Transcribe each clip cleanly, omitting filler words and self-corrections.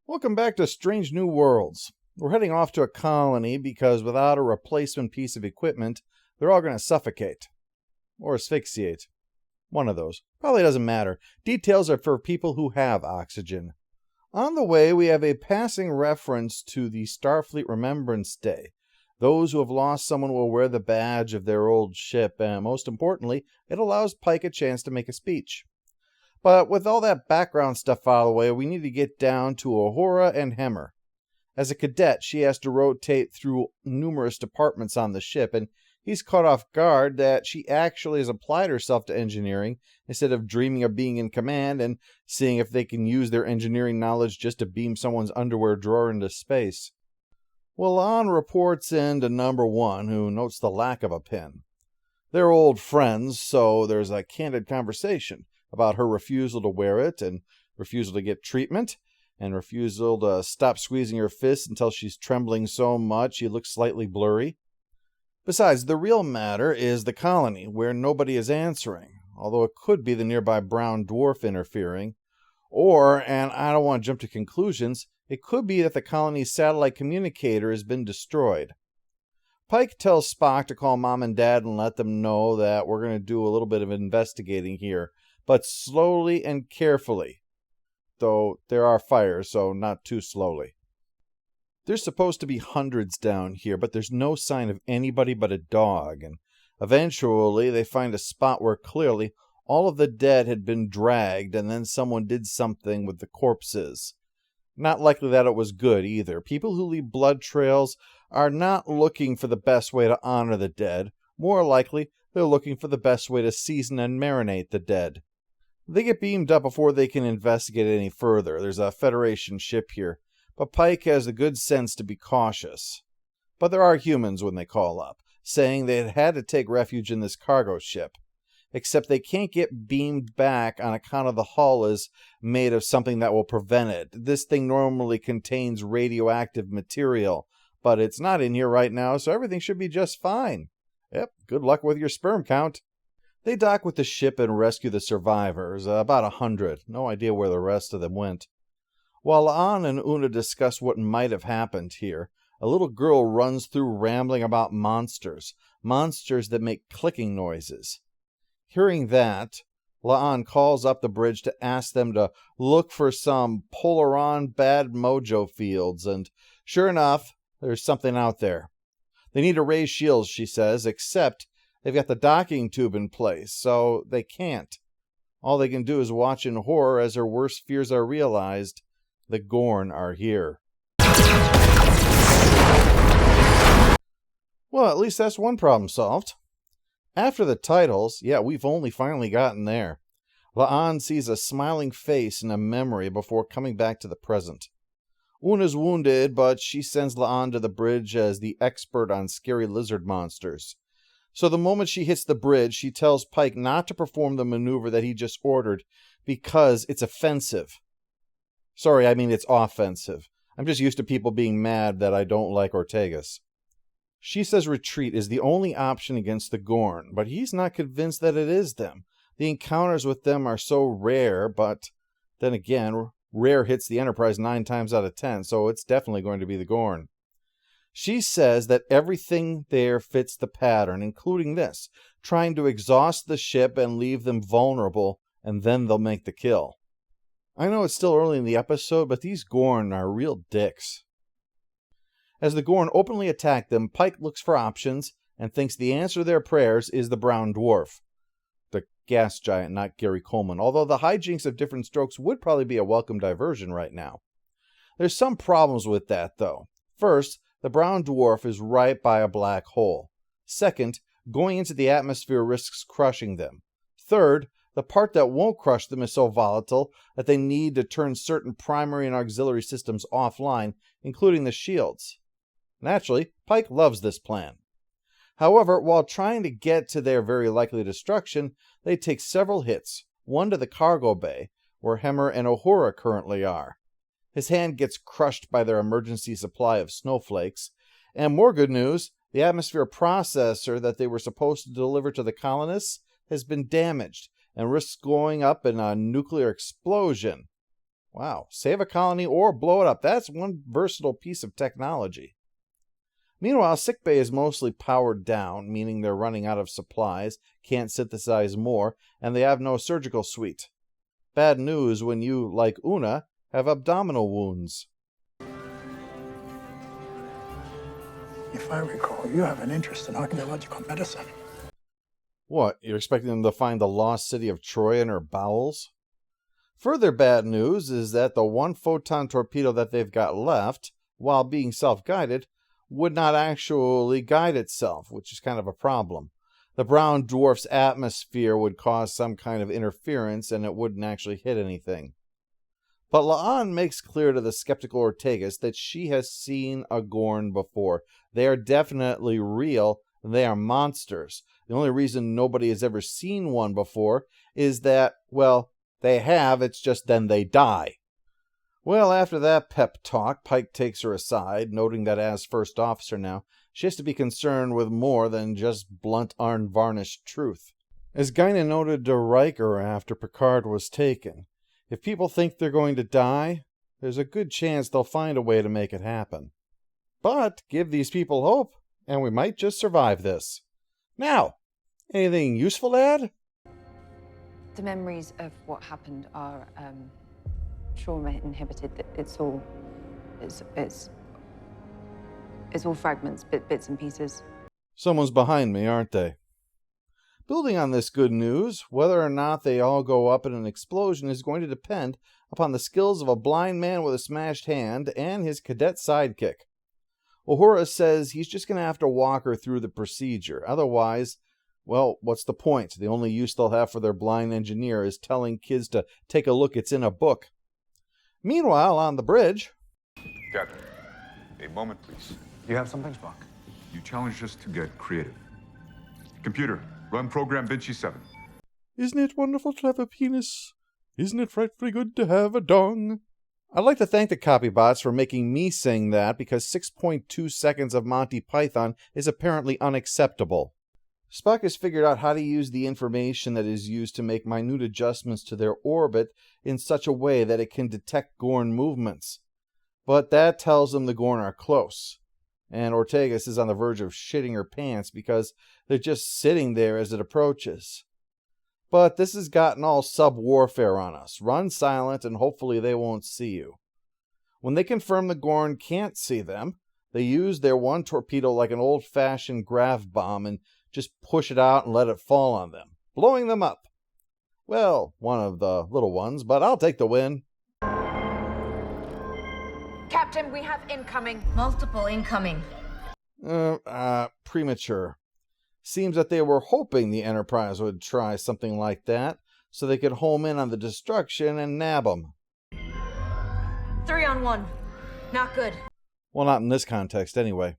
Welcome back to Strange New Worlds. We're heading off to a colony because without a replacement piece of equipment, they're all going to suffocate. Or asphyxiate. One of those. Probably doesn't matter. Details are for people who have oxygen. On the way, we have a passing reference to the Starfleet Remembrance Day. Those who have lost someone will wear the badge of their old ship, and most importantly, it allows Pike a chance to make a speech. But with all that background stuff out of the way, we need to get down to Uhura and Hemmer. As a cadet, she has to rotate through numerous departments on the ship, and he's caught off guard that she actually has applied herself to engineering instead of dreaming of being in command and seeing if they can use their engineering knowledge just to beam someone's underwear drawer into space. Well, La'an reports in to number one, who notes the lack of a pin. They're old friends, so there's a candid conversation about her refusal to wear it, and refusal to get treatment, and refusal to stop squeezing her fists until she's trembling so much she looks slightly blurry. Besides, the real matter is the colony, where nobody is answering, although it could be the nearby brown dwarf interfering. Or, and I don't want to jump to conclusions, it could be that the colony's satellite communicator has been destroyed. Pike tells Spock to call Mom and Dad and let them know that we're going to do a little bit of investigating here, but slowly and carefully. Though there are fires, so not too slowly. There's supposed to be hundreds down here, but there's no sign of anybody but a dog, and eventually they find a spot where clearly all of the dead had been dragged, and then someone did something with the corpses. Not likely that it was good, either. People who leave blood trails are not looking for the best way to honor the dead. More likely, they're looking for the best way to season and marinate the dead. They get beamed up before they can investigate any further. There's a Federation ship here, but Pike has the good sense to be cautious. But there are humans when they call up, saying they had to take refuge in this cargo ship. Except they can't get beamed back on account of the hull is made of something that will prevent it. This thing normally contains radioactive material, but it's not in here right now, so everything should be just fine. Yep, good luck with your sperm count. They dock with the ship and rescue the survivors, about 100. No idea where the rest of them went. While La'an and Una discuss what might have happened here, a little girl runs through rambling about monsters that make clicking noises. Hearing that, La'an calls up the bridge to ask them to look for some Polaron bad mojo fields, and sure enough, there's something out there. They need to raise shields, she says, except they've got the docking tube in place, so they can't. All they can do is watch in horror as her worst fears are realized. The Gorn are here. Well, at least that's one problem solved. After the titles, we've only finally gotten there. La'an sees a smiling face and a memory before coming back to the present. Una's wounded, but she sends La'an to the bridge as the expert on scary lizard monsters. So the moment she hits the bridge, she tells Pike not to perform the maneuver that he just ordered because it's offensive. Sorry, I mean it's offensive. I'm just used to people being mad that I don't like Ortegas. She says retreat is the only option against the Gorn, but he's not convinced that it is them. The encounters with them are so rare, but then again, rare hits the Enterprise 9 times out of 10, so it's definitely going to be the Gorn. She says that everything there fits the pattern, including this, trying to exhaust the ship and leave them vulnerable, and then they'll make the kill. I know it's still early in the episode, but these Gorn are real dicks. As the Gorn openly attack them, Pike looks for options and thinks the answer to their prayers is the brown dwarf. The gas giant, not Gary Coleman, although the hijinks of different strokes would probably be a welcome diversion right now. There's some problems with that, though. First, the brown dwarf is right by a black hole. Second, going into the atmosphere risks crushing them. Third, the part that won't crush them is so volatile that they need to turn certain primary and auxiliary systems offline, including the shields. Naturally, Pike loves this plan. However, while trying to get to their very likely destruction, they take several hits, one to the cargo bay, where Hemmer and Uhura currently are. His hand gets crushed by their emergency supply of snowflakes, and more good news, the atmosphere processor that they were supposed to deliver to the colonists has been damaged and risks going up in a nuclear explosion. Wow, save a colony or blow it up. That's one versatile piece of technology. Meanwhile, sickbay is mostly powered down, meaning they're running out of supplies, can't synthesize more, and they have no surgical suite. Bad news when you, like Una, have abdominal wounds. If I recall, you have an interest in archaeological medicine. What, you're expecting them to find the lost city of Troy in her bowels? Further bad news is that the one photon torpedo that they've got left, while being self-guided, would not actually guide itself, which is kind of a problem. The brown dwarf's atmosphere would cause some kind of interference, and it wouldn't actually hit anything. But La'an makes clear to the skeptical Ortegas that she has seen a Gorn before. They are definitely real. They are monsters. The only reason nobody has ever seen one before is that, well, they have, it's just then they die. Well, after that pep talk, Pike takes her aside, noting that as first officer now, she has to be concerned with more than just blunt, unvarnished truth. As Guinan noted to Riker after Picard was taken, if people think they're going to die, there's a good chance they'll find a way to make it happen. But give these people hope, and we might just survive this. Now, anything useful to add? The memories of what happened are trauma inhibited. It's all fragments, bits and pieces. Someone's behind me, aren't they? Building on this good news, whether or not they all go up in an explosion is going to depend upon the skills of a blind man with a smashed hand and his cadet sidekick. Uhura says he's just going to have to walk her through the procedure. Otherwise, well, what's the point? The only use they'll have for their blind engineer is telling kids to take a look, it's in a book. Meanwhile, on the bridge... Captain, a moment, please. You have something, Spock? You challenged us to get creative. Computer, run program Vinci 7. Isn't it wonderful to have a penis? Isn't it frightfully good to have a dong? I'd like to thank the copybots for making me sing that, because 6.2 seconds of Monty Python is apparently unacceptable. Spock has figured out how to use the information that is used to make minute adjustments to their orbit in such a way that it can detect Gorn movements. But that tells them the Gorn are close. And Ortegas is on the verge of shitting her pants because they're just sitting there as it approaches. But this has gotten all sub-warfare on us. Run silent and hopefully they won't see you. When they confirm the Gorn can't see them, they use their one torpedo like an old-fashioned grav bomb and just push it out and let it fall on them, blowing them up. Well, one of the little ones, but I'll take the win. Captain, we have incoming. Multiple incoming. Premature. Seems that they were hoping the Enterprise would try something like that, so they could home in on the destruction and nab them. 3 on 1. Not good. Well, not in this context, anyway.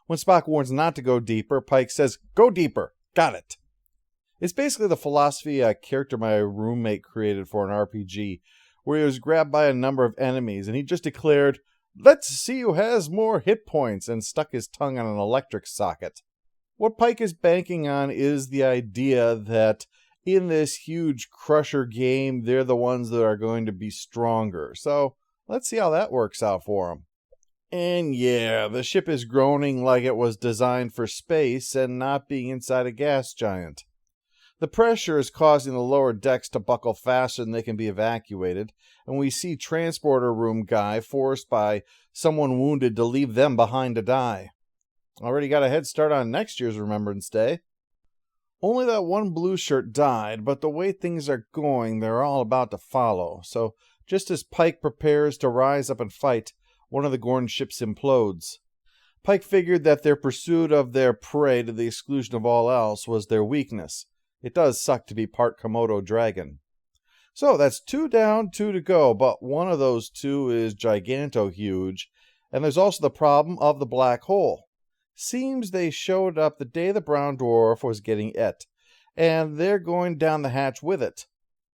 When Spock warns not to go deeper, Pike says, "Go deeper! Got it!" It's basically the philosophy a character my roommate created for an RPG, where he was grabbed by a number of enemies, and he just declared, "Let's see who has more hit points," and stuck his tongue on an electric socket. What Pike is banking on is the idea that in this huge crusher game, they're the ones that are going to be stronger. So let's see how that works out for him. And yeah, the ship is groaning like it was designed for space and not being inside a gas giant. The pressure is causing the lower decks to buckle faster than they can be evacuated, and we see transporter room guy forced by someone wounded to leave them behind to die. Already got a head start on next year's Remembrance Day. Only that one blue shirt died, but the way things are going, they're all about to follow. So just as Pike prepares to rise up and fight, one of the Gorn ships implodes. Pike figured that their pursuit of their prey to the exclusion of all else was their weakness. It does suck to be part Komodo dragon. So that's 2 down, 2 to go, but one of those 2 is giganto-huge, and there's also the problem of the black hole. Seems they showed up the day the brown dwarf was getting et, and they're going down the hatch with it.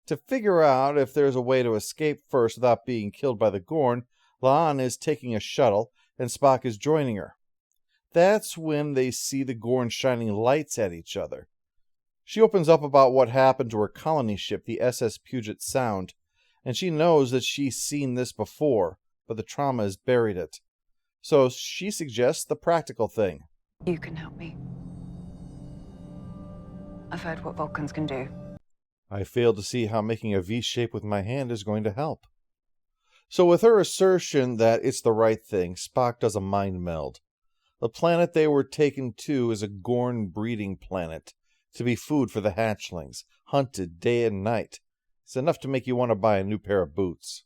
To figure out if there's a way to escape first without being killed by the Gorn, La'an is taking a shuttle, and Spock is joining her. That's when they see the Gorn shining lights at each other. She opens up about what happened to her colony ship, the SS Puget Sound, and she knows that she's seen this before, but the trauma has buried it. So she suggests the practical thing. You can help me. I've heard what Vulcans can do. I fail to see how making a V shape with my hand is going to help. So with her assertion that it's the right thing, Spock does a mind meld. The planet they were taken to is a Gorn breeding planet, to be food for the hatchlings, hunted day and night. It's enough to make you want to buy a new pair of boots.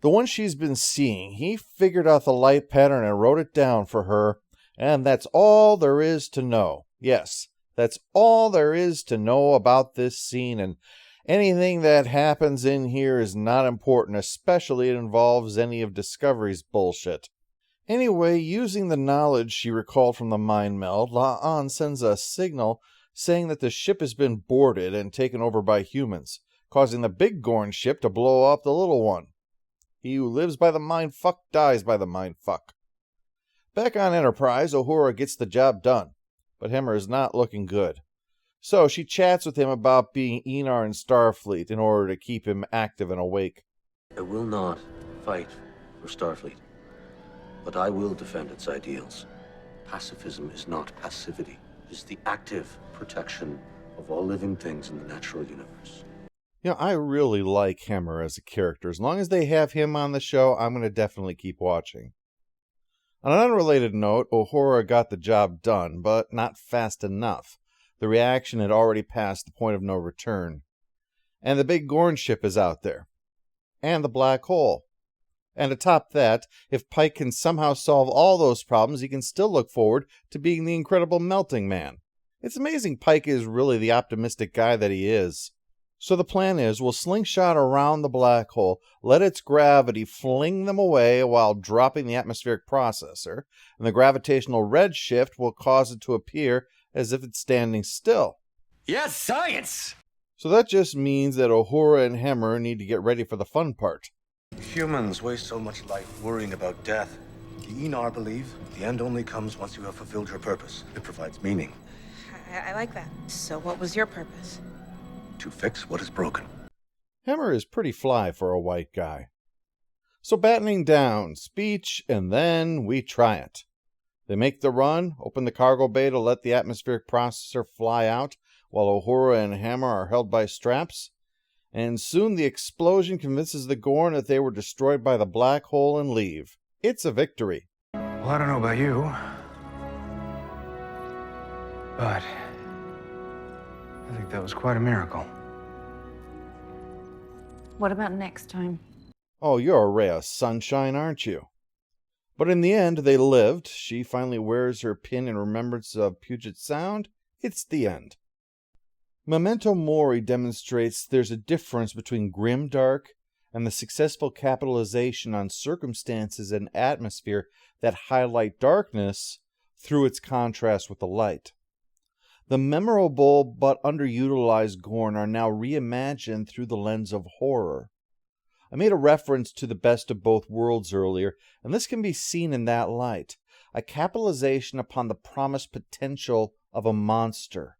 The one she's been seeing, he figured out the light pattern and wrote it down for her, and that's all there is to know. Yes, that's all there is to know about this scene, and anything that happens in here is not important, especially it involves any of Discovery's bullshit. Anyway, using the knowledge she recalled from the mind meld, La'an sends a signal saying that the ship has been boarded and taken over by humans, causing the big Gorn ship to blow up the little one. He who lives by the mind fuck dies by the mind fuck. Back on Enterprise, Uhura gets the job done, but Hemmer is not looking good. So she chats with him about being Enar in Starfleet in order to keep him active and awake. I will not fight for Starfleet, but I will defend its ideals. Pacifism is not passivity. It is the active protection of all living things in the natural universe. You know, I really like Hemmer as a character. As long as they have him on the show, I'm going to definitely keep watching. On an unrelated note, Uhura got the job done, but not fast enough. The reaction had already passed the point of no return. And the big Gorn ship is out there. And the black hole. And to top that, if Pike can somehow solve all those problems, he can still look forward to being the incredible melting man. It's amazing Pike is really the optimistic guy that he is. So the plan is, we'll slingshot around the black hole, let its gravity fling them away while dropping the atmospheric processor, and the gravitational redshift will cause it to appear as if it's standing still. Yes, science! So that just means that Uhura and Hemmer need to get ready for the fun part. Humans waste so much life worrying about death. The Enar believe the end only comes once you have fulfilled your purpose. It provides meaning. I like that. So what was your purpose? To fix what is broken. Hemmer is pretty fly for a white guy. So battening down, speech, and then we try it. They make the run, open the cargo bay to let the atmospheric processor fly out, while Uhura and Hemmer are held by straps. And soon the explosion convinces the Gorn that they were destroyed by the black hole and leave. It's a victory. Well, I don't know about you, but I think that was quite a miracle. What about next time? Oh, you're a ray of sunshine, aren't you? But in the end, they lived. She finally wears her pin in remembrance of Puget Sound. It's the end. Memento Mori demonstrates there's a difference between grimdark and the successful capitalization on circumstances and atmosphere that highlight darkness through its contrast with the light. The memorable but underutilized Gorn are now reimagined through the lens of horror. I made a reference to the best of both worlds earlier, and this can be seen in that light, a capitalization upon the promised potential of a monster.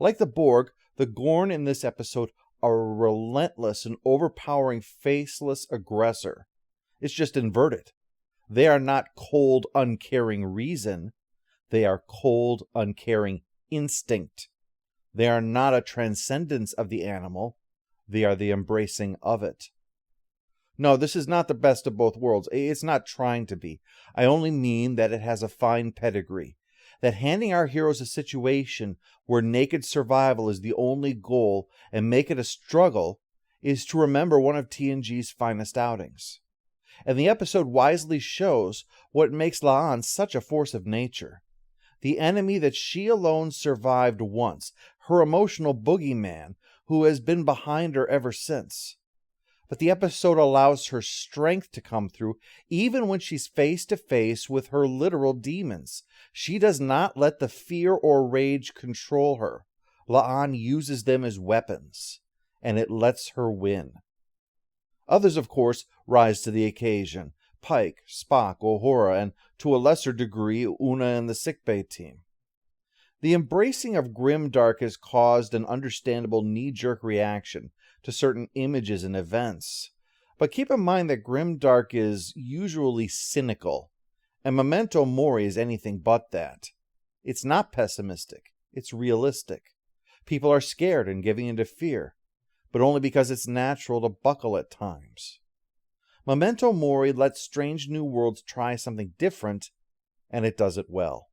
Like the Borg, the Gorn in this episode are a relentless and overpowering faceless aggressor. It's just inverted. They are not cold, uncaring reason. They are cold, uncaring instinct. They are not a transcendence of the animal. They are the embracing of it. No, this is not the best of both worlds. It's not trying to be. I only mean that it has a fine pedigree. That handing our heroes a situation where naked survival is the only goal and make it a struggle is to remember one of TNG's finest outings. And the episode wisely shows what makes La'an such a force of nature. The enemy that she alone survived once, her emotional boogeyman who has been behind her ever since. But the episode allows her strength to come through even when she's face to face with her literal demons. She does not let the fear or rage control her. La'an uses them as weapons, and it lets her win. Others, of course, rise to the occasion. Pike, Spock, Uhura, and to a lesser degree, Una and the sickbay team. The embracing of grimdark has caused an understandable knee-jerk reaction to certain images and events. But keep in mind that grimdark is usually cynical, and Memento Mori is anything but that. It's not pessimistic, it's realistic. People are scared and giving into fear, but only because it's natural to buckle at times. Memento Mori lets Strange New Worlds try something different, and it does it well.